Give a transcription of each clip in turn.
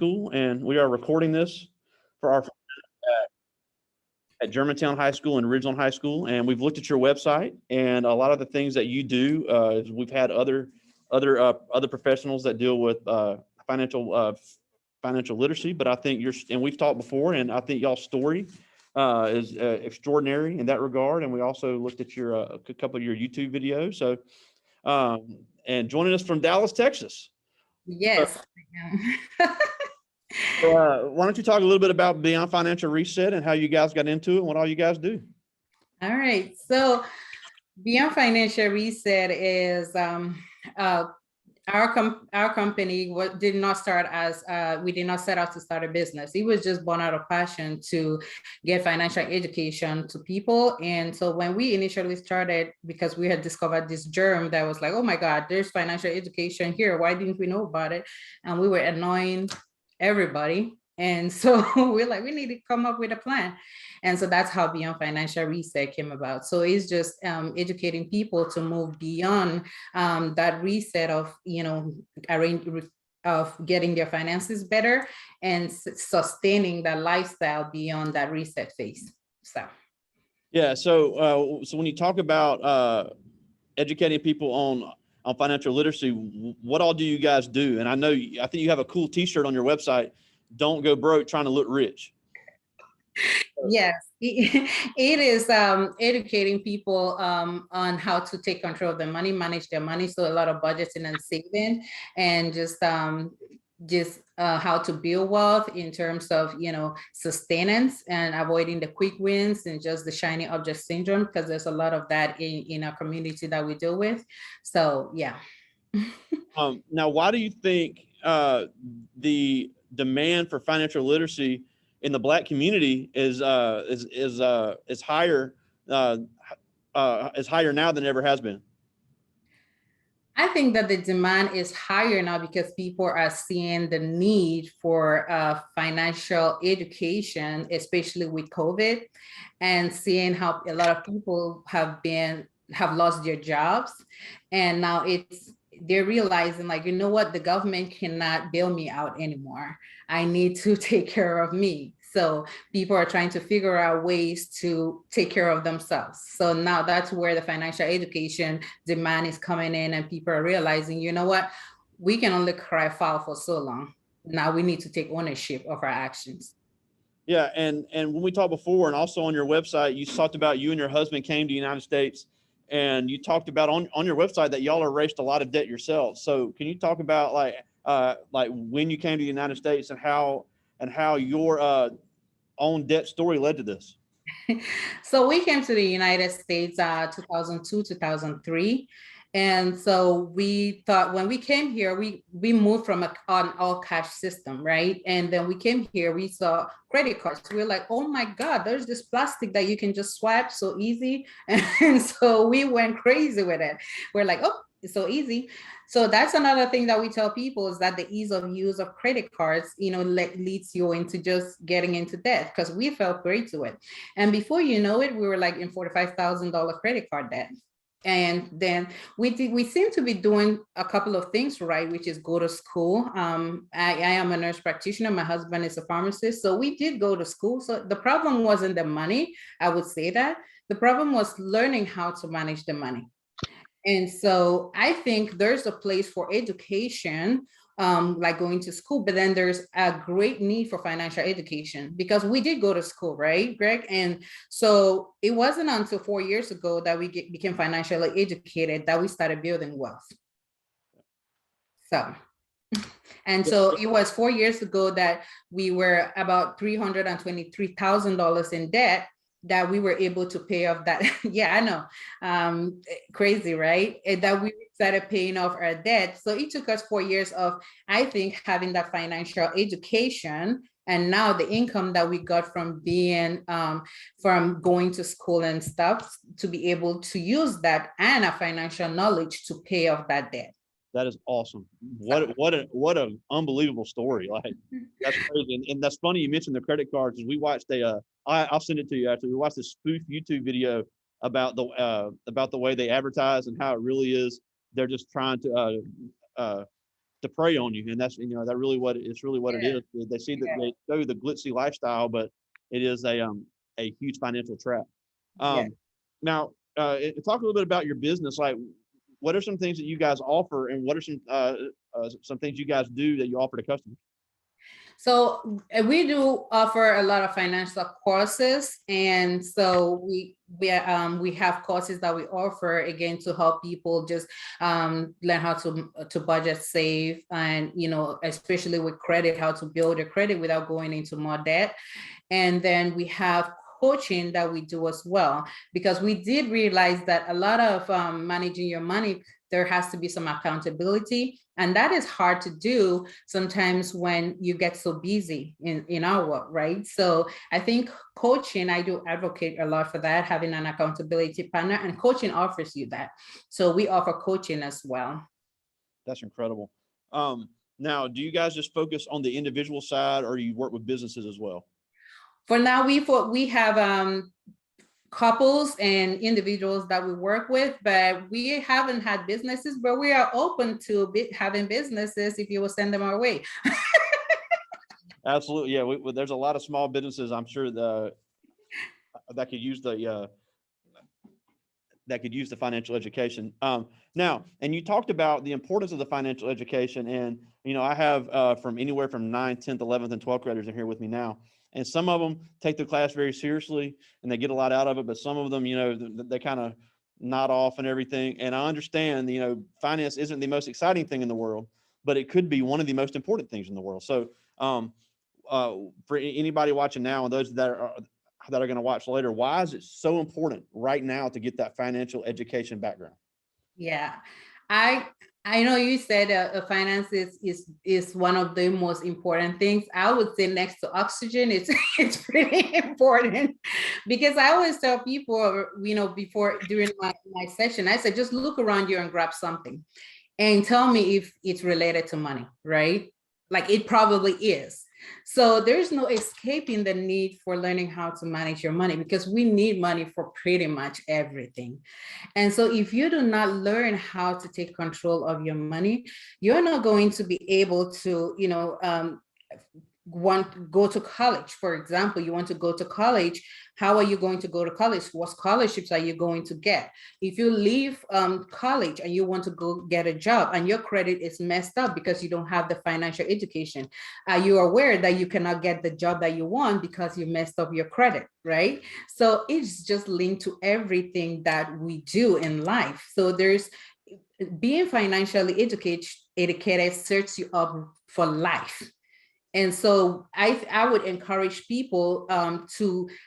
School, and we are recording this for our at Germantown High School and Ridgeland High School. And we've looked at your website, and a lot of the things that you do. We've had other professionals that deal with financial literacy, but I think and we've talked before, and I think y'all's story is extraordinary in that regard. And we also looked at your a couple of your YouTube videos. So, and joining us from Dallas, Texas. Yes. Why don't you talk a little bit about Beyond Financial Reset and how you guys got into it and what all you guys do? All right. So Beyond Financial Reset is our company did not start as we did not set out to start a business. It was just born out of passion to get financial education to people. And so when we initially started, because we had discovered this germ that was like, oh my God, there's financial education here. Why didn't we know about it? And we were annoying everybody. And so we're like, we need to come up with a plan. And so that's how Beyond Financial Reset came about. So it's just educating people to move beyond that reset of, of getting their finances better and sustaining that lifestyle beyond that reset phase. So. Yeah. So when you talk about educating people on financial literacy, what all do you guys do? And I think you have a cool T-shirt on your website. Don't go broke trying to look rich. Yes, it is educating people on how to take control of their money, manage their money. So a lot of budgeting and saving, and just how to build wealth in terms of, sustenance and avoiding the quick wins and just the shiny object syndrome, because there's a lot of that in our community that we deal with. So, yeah. Now, why do you think the demand for financial literacy in the Black community is higher now than it ever has been? I think that the demand is higher now because people are seeing the need for financial education, especially with COVID, and seeing how a lot of people have lost their jobs, and now they're realizing, like, you know what, the government cannot bail me out anymore. I need to take care of me. So people are trying to figure out ways to take care of themselves. So now that's where the financial education demand is coming in, and people are realizing, you know what, we can only cry foul for so long. Now we need to take ownership of our actions. Yeah, and when we talked before, and also on your website, you talked about you and your husband came to the United States, and you talked about on your website that y'all erased a lot of debt yourselves. So can you talk about like when you came to the United States and how your own debt story led to this? So we came to the United States 2002, 2003. And so we thought when we came here, we moved from an all cash system, right? And then we came here, we saw credit cards. We were like, oh my God, there's this plastic that you can just swipe so easy. And so we went crazy with it. We're like, oh, it's so easy. So that's another thing that we tell people, is that the ease of use of credit cards, leads you into just getting into debt, because we felt great to it. And before you know it, we were like in $45,000 credit card debt. And then we seem to be doing a couple of things right, which is go to school. I am a nurse practitioner. My husband is a pharmacist. So we did go to school. So the problem wasn't the money, I would say that. The problem was learning how to manage the money. And so I think there's a place for education, like going to school, but then there's a great need for financial education, because we did go to school, right, Greg? And so it wasn't until 4 years ago that we became financially educated that we started building wealth. So, and so it was 4 years ago that we were about $323,000 in debt, that we were able to pay off that. Yeah, I know. Crazy, right? And that we started paying off our debt. So it took us 4 years of, I think, having that financial education. And now the income that we got from being, from going to school and stuff, to be able to use that and our financial knowledge to pay off that debt. That is awesome. What an unbelievable story. Like, that's crazy. And that's funny you mentioned the credit cards, because we watched I'll send it to you after. We watched a spoof YouTube video about the way they advertise and how it really is. They're just trying to to prey on you. And that's, that really what it's really what it is. They see that they show you the glitzy lifestyle, but it is a huge financial trap. Now, talk a little bit about your business. Like, what are some things that you guys offer, and what are some things you guys do that you offer to customers? So we do offer a lot of financial courses, and so we have courses that we offer again to help people just learn how to budget, save, and especially with credit, how to build your credit without going into more debt. And then we have coaching that we do as well, because we did realize that a lot of managing your money, there has to be some accountability, and that is hard to do sometimes when you get so busy in our work, right? So I think coaching, I do advocate a lot for that, having an accountability partner, and coaching offers you that. So we offer coaching as well. That's incredible. Now, do you guys just focus on the individual side, or do you work with businesses as well? For now, we have couples and individuals that we work with, but we haven't had businesses, but we are open to having businesses if you will send them our way. Absolutely. Yeah. There's a lot of small businesses, I'm sure, that could use the financial education. Now, and you talked about the importance of the financial education, and I have from anywhere from 9th, 10th, 11th, and 12th graders in here with me now. And some of them take the class very seriously and they get a lot out of it, but some of them, they kind of nod off and everything. And I understand, finance isn't the most exciting thing in the world, but it could be one of the most important things in the world. So for anybody watching now, and those that are going to watch later, why is it so important right now to get that financial education background? Yeah, I know you said finance is one of the most important things. I would say next to oxygen, it's pretty important, because I always tell people, before during my session, I said, just look around you and grab something and tell me if it's related to money, right? Like it probably is. So there's no escaping the need for learning how to manage your money, because we need money for pretty much everything. And so if you do not learn how to take control of your money, you're not going to be able to, go to college. For example, you want to go to college. How are you going to go to college? What scholarships are you going to get? If you leave college and you want to go get a job and your credit is messed up because you don't have the financial education, are you aware that you cannot get the job that you want because you messed up your credit, right? So it's just linked to everything that we do in life. So there's being financially educated sets you up for life. And so I would encourage people and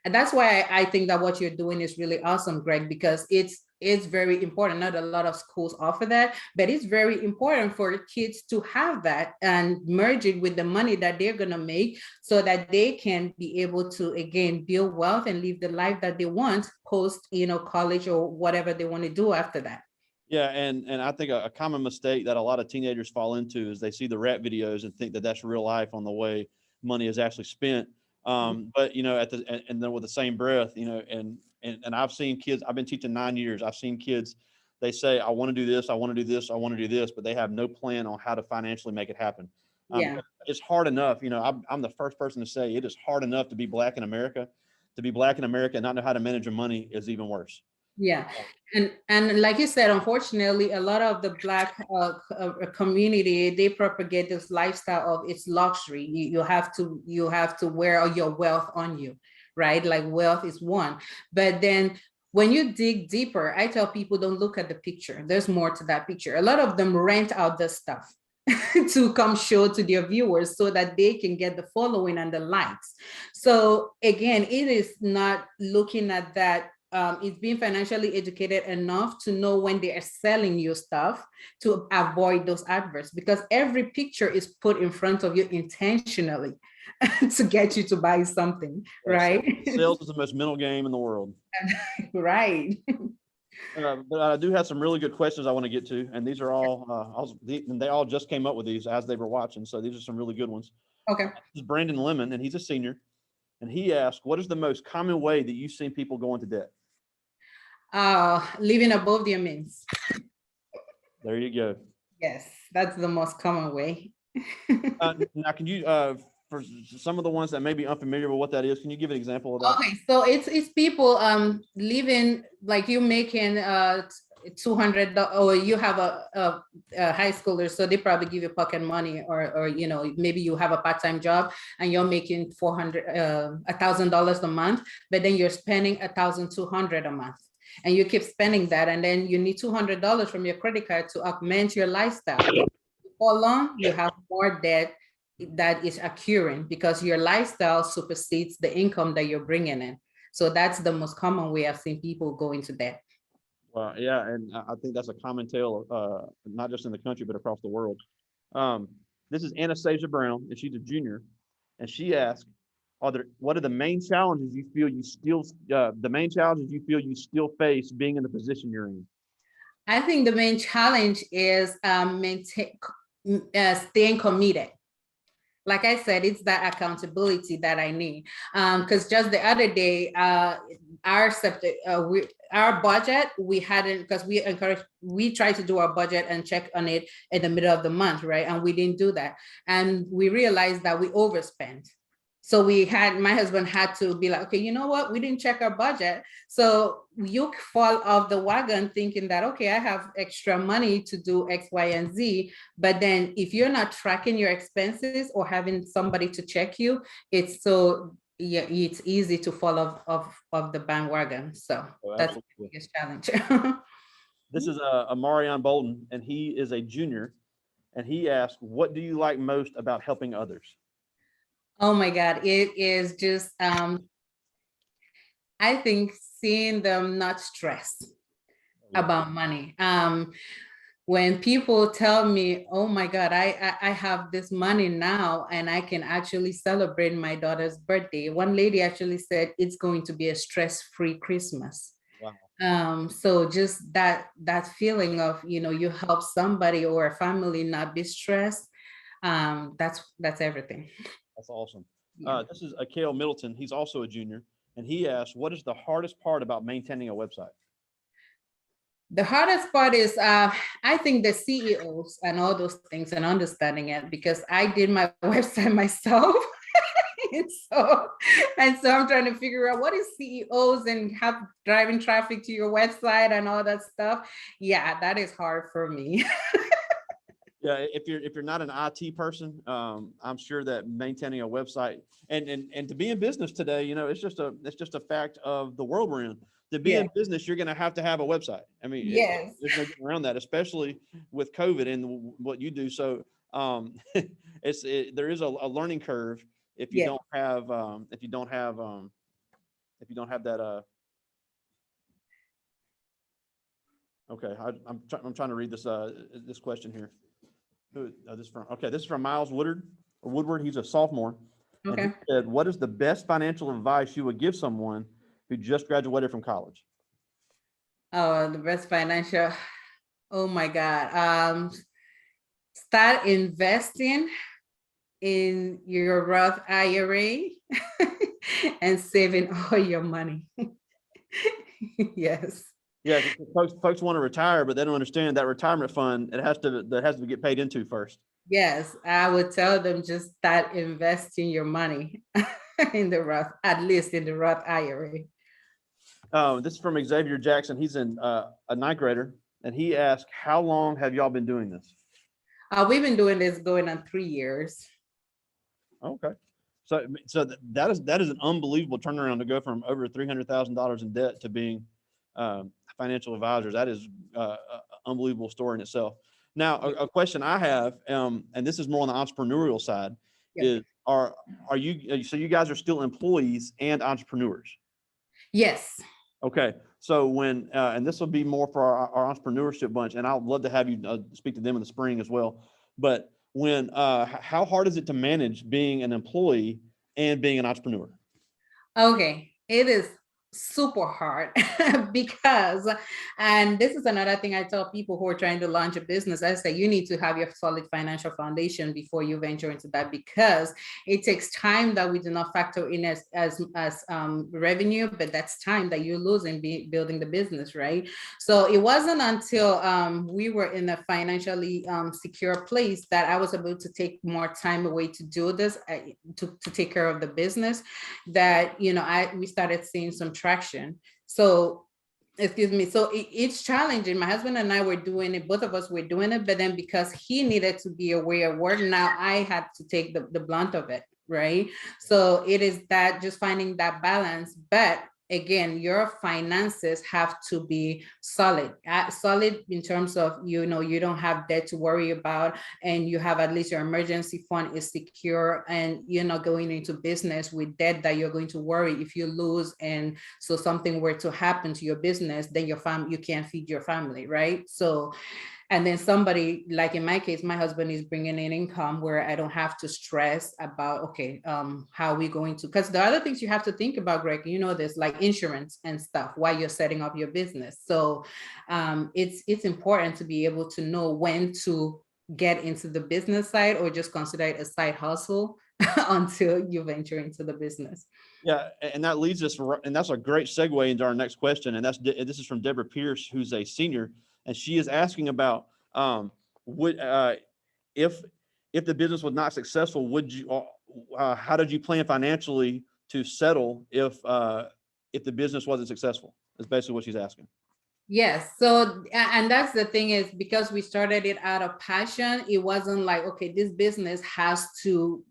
that's why I think that what you're doing is really awesome, Greg, because it's very important. Not a lot of schools offer that, but it's very important for kids to have that and merge it with the money that they're going to make, so that they can be able to, again, build wealth and live the life that they want post, college or whatever they want to do after that. Yeah, and I think a common mistake that a lot of teenagers fall into is they see the rap videos and think that that's real life on the way money is actually spent. But and then with the same breath, and I've seen kids. I've been teaching 9 years. I've seen kids. They say, "I want to do this. I want to do this. I want to do this," but they have no plan on how to financially make it happen. It's hard enough. I'm the first person to say it is hard enough to be Black in America. To be Black in America and not know how to manage your money is even worse. Yeah. And like you said, unfortunately, a lot of the Black community, they propagate this lifestyle of it's luxury. You have to wear your wealth on you, right? Like wealth is one. But then when you dig deeper, I tell people, don't look at the picture. There's more to that picture. A lot of them rent out this stuff to come show to their viewers so that they can get the following and the likes. So again, it is not looking at that. It's being financially educated enough to know when they are selling you stuff to avoid those adverts, because every picture is put in front of you intentionally to get you to buy something, right? Sales is the most mental game in the world. Right. But I do have some really good questions I want to get to, and these are all, they all just came up with these as they were watching, so these are some really good ones. Okay. This is Brandon Lemon, and he's a senior, and he asked, what is the most common way that you've seen people go into debt? Living above their means. There you go. Yes, that's the most common way. Now, can you, for some of the ones that may be unfamiliar with what that is, can you give an example of that? Okay, so it's people living like you making 200, or you have a high schooler, so they probably give you pocket money, or you know, maybe you have a part-time job and you're making $1,000 a month, but then you're spending 1,200 a month, and you keep spending that, and then you need $200 from your credit card to augment your lifestyle. For long, you have more debt that is occurring because your lifestyle supersedes the income that you're bringing in. So that's the most common way I've seen people go into debt. Well, yeah, and I think that's a common tale, not just in the country, but across the world. This is Anastasia Brown, and she's a junior, and she asked, what are the main challenges you feel you still face being in the position you're in? I think the main challenge is staying committed. Like I said, it's that accountability that I need. Because just the other day, our budget, we hadn't, because we try to do our budget and check on it in the middle of the month, right? And we didn't do that. And we realized that we overspent. So my husband had to be like, okay, you know what? We didn't check our budget. So you fall off the wagon thinking that, okay, I have extra money to do X, Y, and Z. But then if you're not tracking your expenses or having somebody to check you, it's easy to fall off the bandwagon. So that's the biggest challenge. This is a Marion Bolton, and he is a junior, and he asked, what do you like most about helping others? Oh my God, it is just, I think seeing them not stressed about money. When people tell me, oh my God, I have this money now and I can actually celebrate my daughter's birthday. One lady actually said it's going to be a stress-free Christmas. Wow. So just that feeling of, you know, you help somebody or a family not be stressed. That's everything. That's awesome. Yeah. This is Akale Middleton. He's also a junior, and he asked, what is the hardest part about maintaining a website? The hardest part is, I think the CEOs and all those things and understanding it, because I did my website myself. and so I'm trying to figure out what is CEOs and have driving traffic to your website and all that stuff. Yeah, that is hard for me. Yeah, if you're not an IT person, I'm sure that maintaining a website and to be in business today, you know, it's just a fact of the world we're in. To be in business, you're going to have a website. I mean, yes, there's no getting around that, especially with COVID and what you do. So there is a learning curve if you don't have that. Okay, I'm trying to read this question here. This is from Miles Woodward. He's a sophomore. Okay. And he said, what is the best financial advice you would give someone who just graduated from college? Oh, the best financial. Oh my God. Start investing in your Roth IRA and saving all your money. Yes. Yeah, folks want to retire, but they don't understand that retirement fund, that has to get paid into first. Yes, I would tell them just start investing your money in the Roth, at least in the Roth IRA. This is from Xavier Jackson. He's a ninth grader, and he asked, how long have y'all been doing this? We've been doing this going on 3 years. Okay. So that is an unbelievable turnaround to go from over $300,000 in debt to being financial advisors. That is an unbelievable story in itself. Now, a question I have, and this is more on the entrepreneurial side, is so you guys are still employees and entrepreneurs? Yes. Okay. So when, and this will be more for our entrepreneurship bunch, and I'd love to have you speak to them in the spring as well. But how hard is it to manage being an employee and being an entrepreneur? Okay. It is super hard because, and this is another thing I tell people who are trying to launch a business. I say you need to have your solid financial foundation before you venture into that, because it takes time that we do not factor in as revenue, but that's time that you lose in building the business, right? So it wasn't until we were in a financially secure place that I was able to take more time away to do this, to take care of the business, that we started seeing some traction. So excuse me, so it's challenging. My husband and I were doing it, both of us were doing it, but then because he needed to be aware of work, now I had to take the blunt of it, right? So it is that, just finding that balance. But again, your finances have to be solid, solid in terms of, you don't have debt to worry about, and you have at least your emergency fund is secure, and you're not going into business with debt that you're going to worry if you lose, and so something were to happen to your business, then you can't feed your family, right? So, and then somebody, like in my case, my husband is bringing in income where I don't have to stress about, okay, how are we going to, because the other things you have to think about, Greg, this, like insurance and stuff while you're setting up your business. So it's important to be able to know when to get into the business side, or just consider it a side hustle until you venture into the business. Yeah, and that leads us, and that's a great segue into our next question. And this is from Deborah Pierce, who's a senior, and she is asking about would if the business was not successful, would you how did you plan financially to settle if the business wasn't successful? Is basically what she's asking. Yes. So, and that's the thing, is because we started it out of passion, it wasn't like, okay, this business has to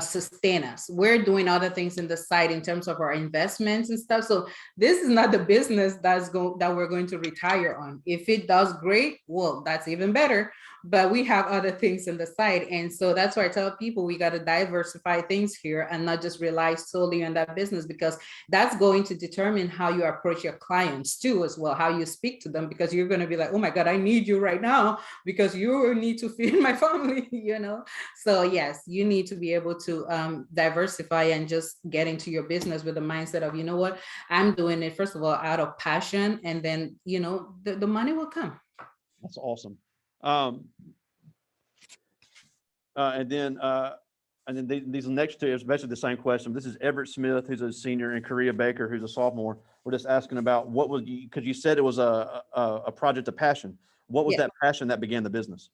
sustain us. We're doing other things in the side in terms of our investments and stuff. So this is not the business that we're going to retire on. If it does great, well, that's even better. But we have other things in the side. And so that's why I tell people we got to diversify things here and not just rely solely on that business, because that's going to determine how you approach your clients too, as well, how you speak to them, because you're going to be like, oh my God, I need you right now because you need to feed my family, So yes, you need to be able to diversify and just get into your business with the mindset of, what, I'm doing it, first of all, out of passion, and then, the money will come. That's awesome. And then these next two is basically the same question. This is Everett Smith, who's a senior, and Korea Baker, who's a sophomore. We're just asking about what was, because you said it was a project of passion. What was that passion that began the business?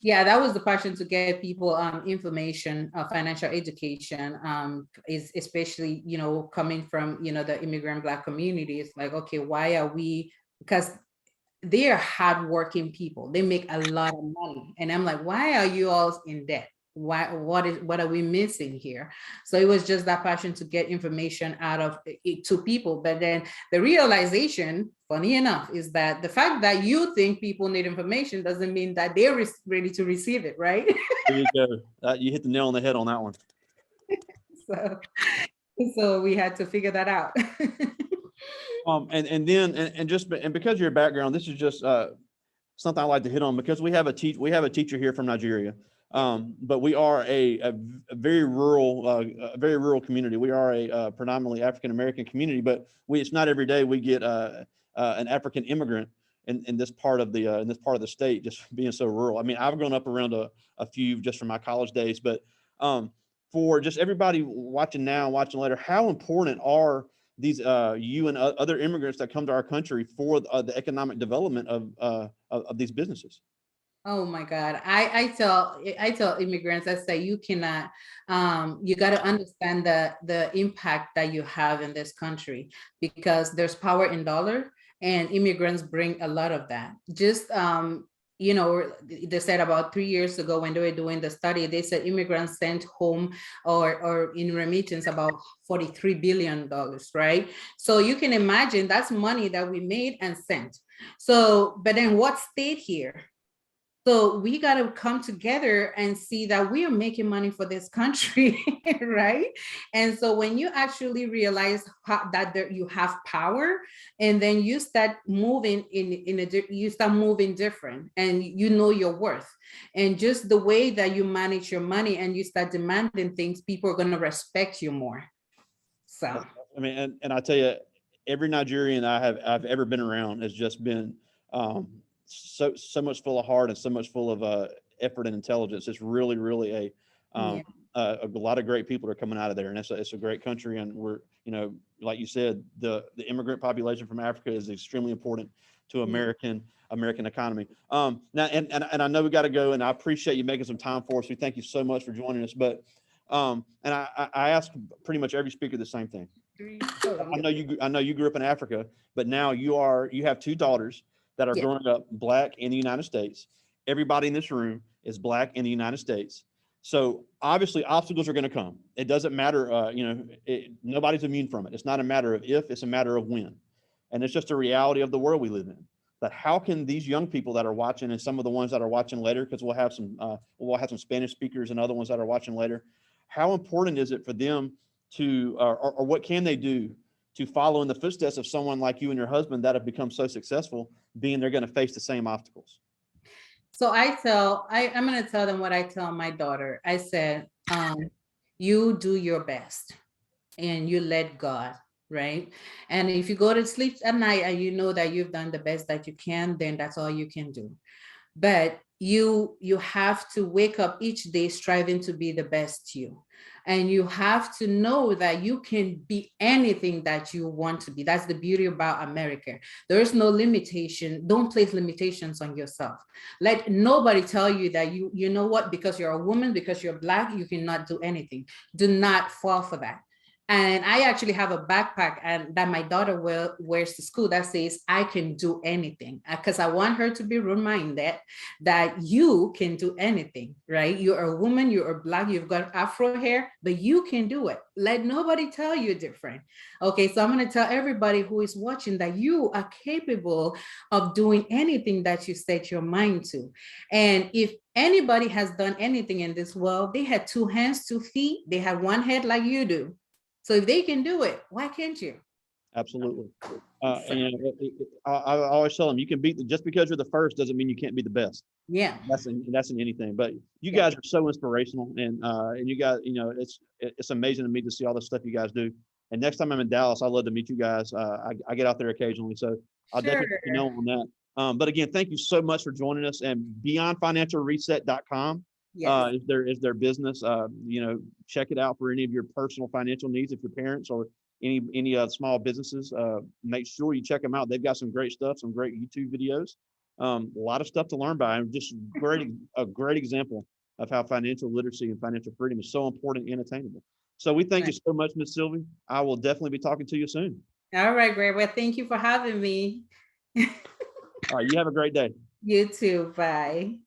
Yeah, that was the passion, to get people information, financial education, is especially, coming from, the immigrant Black community. It's like, okay, why are we, because they are hardworking people. They make a lot of money. And I'm like, why are you all in debt? What are we missing here? So it was just that passion to get information out of it to people. But then the realization, funny enough, is that the fact that you think people need information doesn't mean that they're ready to receive it, right? There you go. You hit the nail on the head on that one. So we had to figure that out. And because of your background, this is just something I like to hit on, because we have a teacher here from Nigeria, but we are a very rural community. We are a predominantly African American community, but it's not every day we get an African immigrant in this part of the state, just being so rural. I mean, I've grown up around a few just from my college days, but for just everybody watching now, watching later, how important are these you and other immigrants that come to our country for the economic development of these businesses? Oh my God. I tell immigrants, I say, you cannot, you got to understand the impact that you have in this country, because there's power in dollar, and immigrants bring a lot of that. Just, they said about 3 years ago when they were doing the study, they said immigrants sent home or in remittance about $43 billion, right? So you can imagine that's money that we made and sent. So, but then what stayed here? So we got to come together and see that we are making money for this country, right? And so when you actually realize that you have power, and then you start moving you start moving different, and you know your worth, and just the way that you manage your money, and you start demanding things, people are going to respect you more. So I mean, and I tell you, every Nigerian I've ever been around has just been so much full of heart and so much full of effort and intelligence. It's really, really Yeah. a lot of great people are coming out of there, and it's a great country. And we're, like you said, the immigrant population from Africa is extremely important to American economy. Now, and I know we got to go, and I appreciate you making some time for us. We thank you so much for joining us. But and I ask pretty much every speaker the same thing. I know you grew up in Africa, but now you have two daughters that are growing up Black in the United States. Everybody in this room is Black in the United States. So obviously obstacles are going to come. It doesn't matter, nobody's immune from it. It's not a matter of if, it's a matter of when. And it's just a reality of the world we live in. But how can these young people that are watching, and some of the ones that are watching later, because we'll have some Spanish speakers and other ones that are watching later, how important is it for them to, or what can they do to follow in the footsteps of someone like you and your husband that have become so successful, being they're going to face the same obstacles? So I'm going to tell them what I tell my daughter. I said, you do your best and you let God, right? And if you go to sleep at night and you know that you've done the best that you can, then that's all you can do. But you have to wake up each day striving to be the best you. And you have to know that you can be anything that you want to be. That's the beauty about America. There is no limitation. Don't place limitations on yourself. Let nobody tell you that you know what, because you're a woman, because you're Black, you cannot do anything. Do not fall for that. And I actually have a backpack and that my daughter wears to school that says, I can do anything, because I want her to be reminded that you can do anything, right? You're a woman, you're Black, you've got Afro hair, but you can do it. Let nobody tell you different. Okay, so I'm going to tell everybody who is watching that you are capable of doing anything that you set your mind to. And if anybody has done anything in this world, they had 2 hands, 2 feet, they had 1 head like you do. So if they can do it, why can't you? Absolutely. And I always tell them, you can just because you're the first doesn't mean you can't be the best. Yeah. That's in anything. But you guys are so inspirational, and you guys, it's amazing to me to see all the stuff you guys do. And next time I'm in Dallas, I'd love to meet you guys. I get out there occasionally, so I'll definitely let you know on that. But again, thank you so much for joining us. And beyondfinancialreset.com is their business. Check it out for any of your personal financial needs. If your parents or any small businesses, make sure you check them out. They've got some great stuff, some great YouTube videos, a lot of stuff to learn by, and just a great example of how financial literacy and financial freedom is so important and attainable. So we thank you so much, Ms. Sylvie. I will definitely be talking to you soon. All right, Greg. Well, thank you for having me. All right, you have a great day. You too. Bye.